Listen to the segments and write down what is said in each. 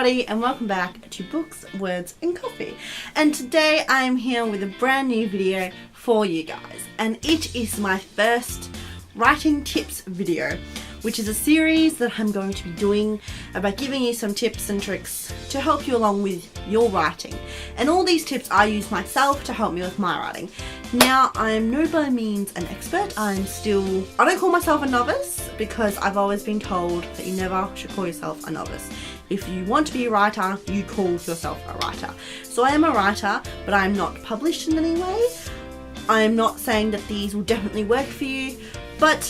everybody and welcome back to Books, Words and Coffee. And today I am here with a brand new video for you guys, and it is my first writing tips video, which is a series that I'm going to be doing about giving you some tips and tricks to help you along with your writing. And all these tips I use myself to help me with my writing. Now, I am no by means an expert. I don't call myself a novice because I've always been told that you never should call yourself a novice. If you want to be a writer, you call yourself a writer. So I am a writer, but I am not published in any way. I am not saying that these will definitely work for you, but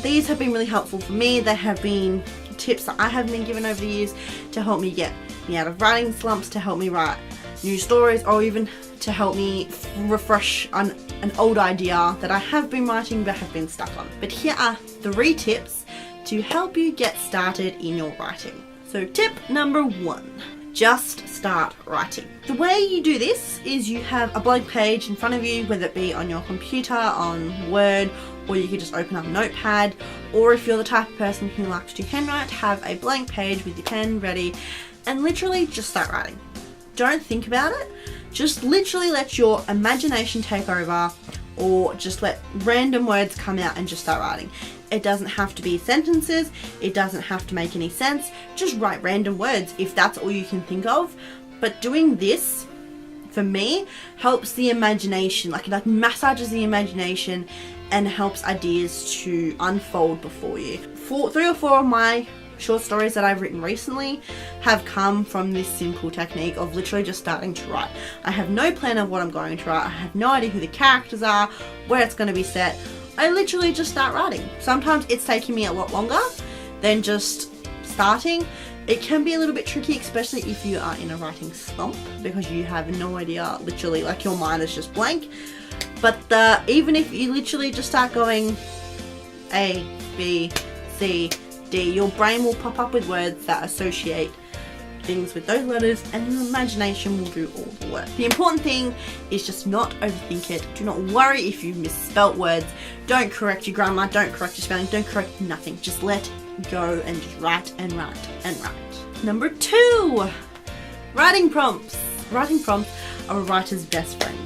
these have been really helpful for me. They have been tips that I have been given over the years to help me get me out of writing slumps, to help me write new stories, or even to help me refresh on an old idea that I have been writing but have been stuck on. But here are 3 tips to help you get started in your writing. So tip number 1. Just start writing. The way you do this is you have a blank page in front of you, whether it be on your computer, on Word, or you could just open up Notepad, or if you're the type of person who likes to handwrite, have a blank page with your pen ready and literally just start writing. Don't think about it, just literally let your imagination take over, or just let random words come out and just start writing. It doesn't have to be sentences, it doesn't have to make any sense, just write random words if that's all you can think of. But doing this, for me, helps the imagination, like massages the imagination and helps ideas to unfold before you. 3 or 4 of my short stories that I've written recently have come from this simple technique of literally just starting to write. I have no plan of what I'm going to write, I have no idea who the characters are, where it's going to be set. I literally just start writing. Sometimes it's taking me a lot longer than just starting. It can be a little bit tricky, especially if you are in a writing slump, because you have no idea, literally, like your mind is just blank. But even if you literally just start going A, B, C, D, your brain will pop up with words that associate things with those letters, and your imagination will do all the work. The important thing is just not overthink it. Do not worry if you misspelt words. Don't correct your grammar, don't correct your spelling, don't correct nothing. Just let go and just write and write and write. Number 2, writing prompts. Writing prompts are a writer's best friend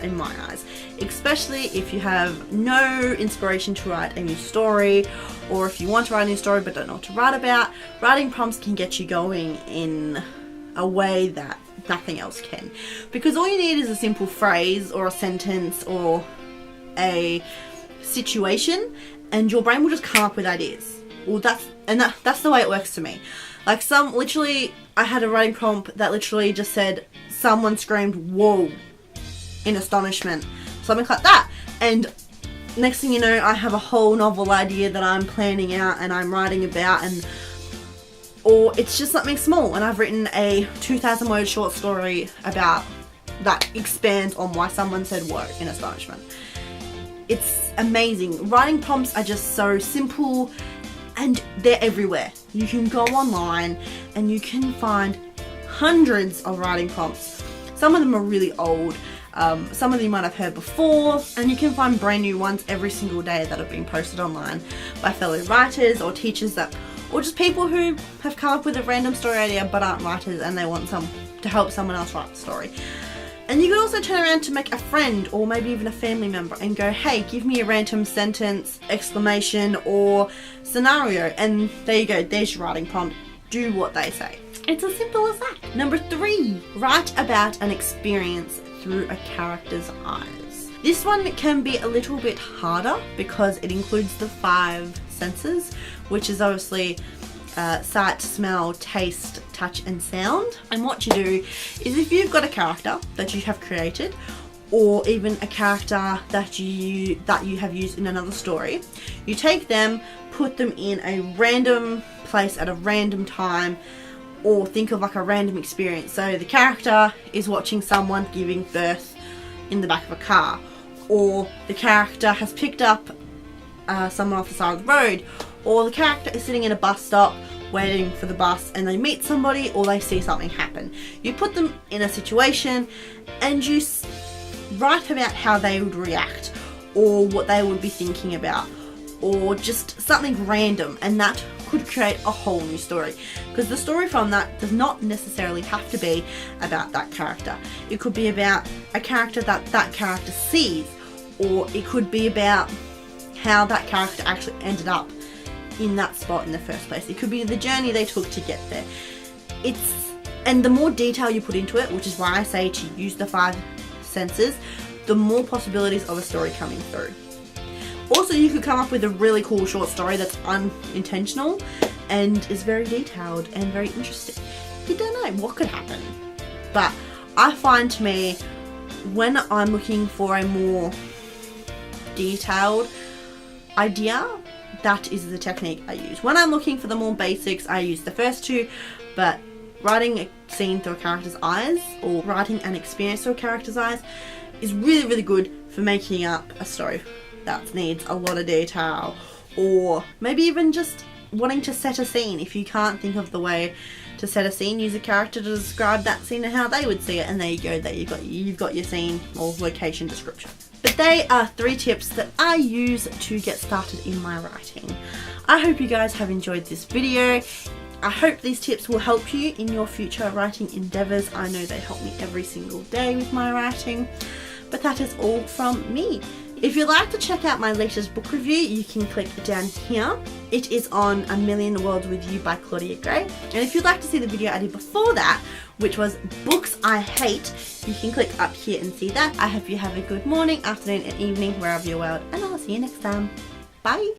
in my eyes, especially if you have no inspiration to write a new story, or if you want to write a new story but don't know what to write about. Writing prompts can get you going in a way that nothing else can, because all you need is a simple phrase or a sentence or a situation and your brain will just come up with ideas. Well, that's the way it works to me. Like literally I had a writing prompt that literally just said someone screamed "whoa" in astonishment, something like that, and next thing you know I have a whole novel idea that I'm planning out and I'm writing about, or it's just something small and I've written a 2,000 word short story about that expands on why someone said "whoa" in astonishment. It's amazing. Writing prompts are just so simple and they're everywhere. You can go online and you can find hundreds of writing prompts. Some of them are really old, some of them you might have heard before, and you can find brand new ones every single day that have been posted online by fellow writers or teachers or just people who have come up with a random story idea but aren't writers and they want to help someone else write the story. And you can also turn around to make a friend or maybe even a family member and go, hey, give me a random sentence, exclamation, or scenario, and there you go, there's your writing prompt. Do what they say. It's as simple as that. Number 3, write about an experience through a character's eyes. This one can be a little bit harder because it includes the 5 senses, which is obviously sight, smell, taste, touch and sound. And what you do is, if you've got a character that you have created, or even a character that you have used in another story, you take them, put them in a random place at a random time, or think of like a random experience. So the character is watching someone giving birth in the back of a car, or the character has picked up someone off the side of the road, or the character is sitting in a bus stop waiting for the bus and they meet somebody or they see something happen. You put them in a situation and you write about how they would react, or what they would be thinking about, or just something random, and that could create a whole new story, because the story from that does not necessarily have to be about that character. It could be about a character that that character sees, or it could be about how that character actually ended up in that spot in the first place. It could be the journey they took to get there. And the more detail you put into it, which is why I say to use the 5 senses, the more possibilities of a story coming through. Also, you could come up with a really cool short story that's unintentional and is very detailed and very interesting. You don't know what could happen. But I find, to me, when I'm looking for a more detailed idea, that is the technique I use. When I'm looking for the more basics, I use the first 2, but writing a scene through a character's eyes, or writing an experience through a character's eyes, is really, really good for making up a story that needs a lot of detail, or maybe even just wanting to set a scene. If you can't think of the way to set a scene, use a character to describe that scene and how they would see it, and there you go, there you've got your scene or location description. But they are 3 tips that I use to get started in my writing. I hope you guys have enjoyed this video. I hope these tips will help you in your future writing endeavours. I know they help me every single day with my writing. But that is all from me. If you'd like to check out my latest book review, you can click down here. It is on A Million Worlds With You by Claudia Gray. And if you'd like to see the video I did before that, which was Books I Hate, you can click up here and see that. I hope you have a good morning, afternoon and evening, wherever you're world, and I'll see you next time. Bye!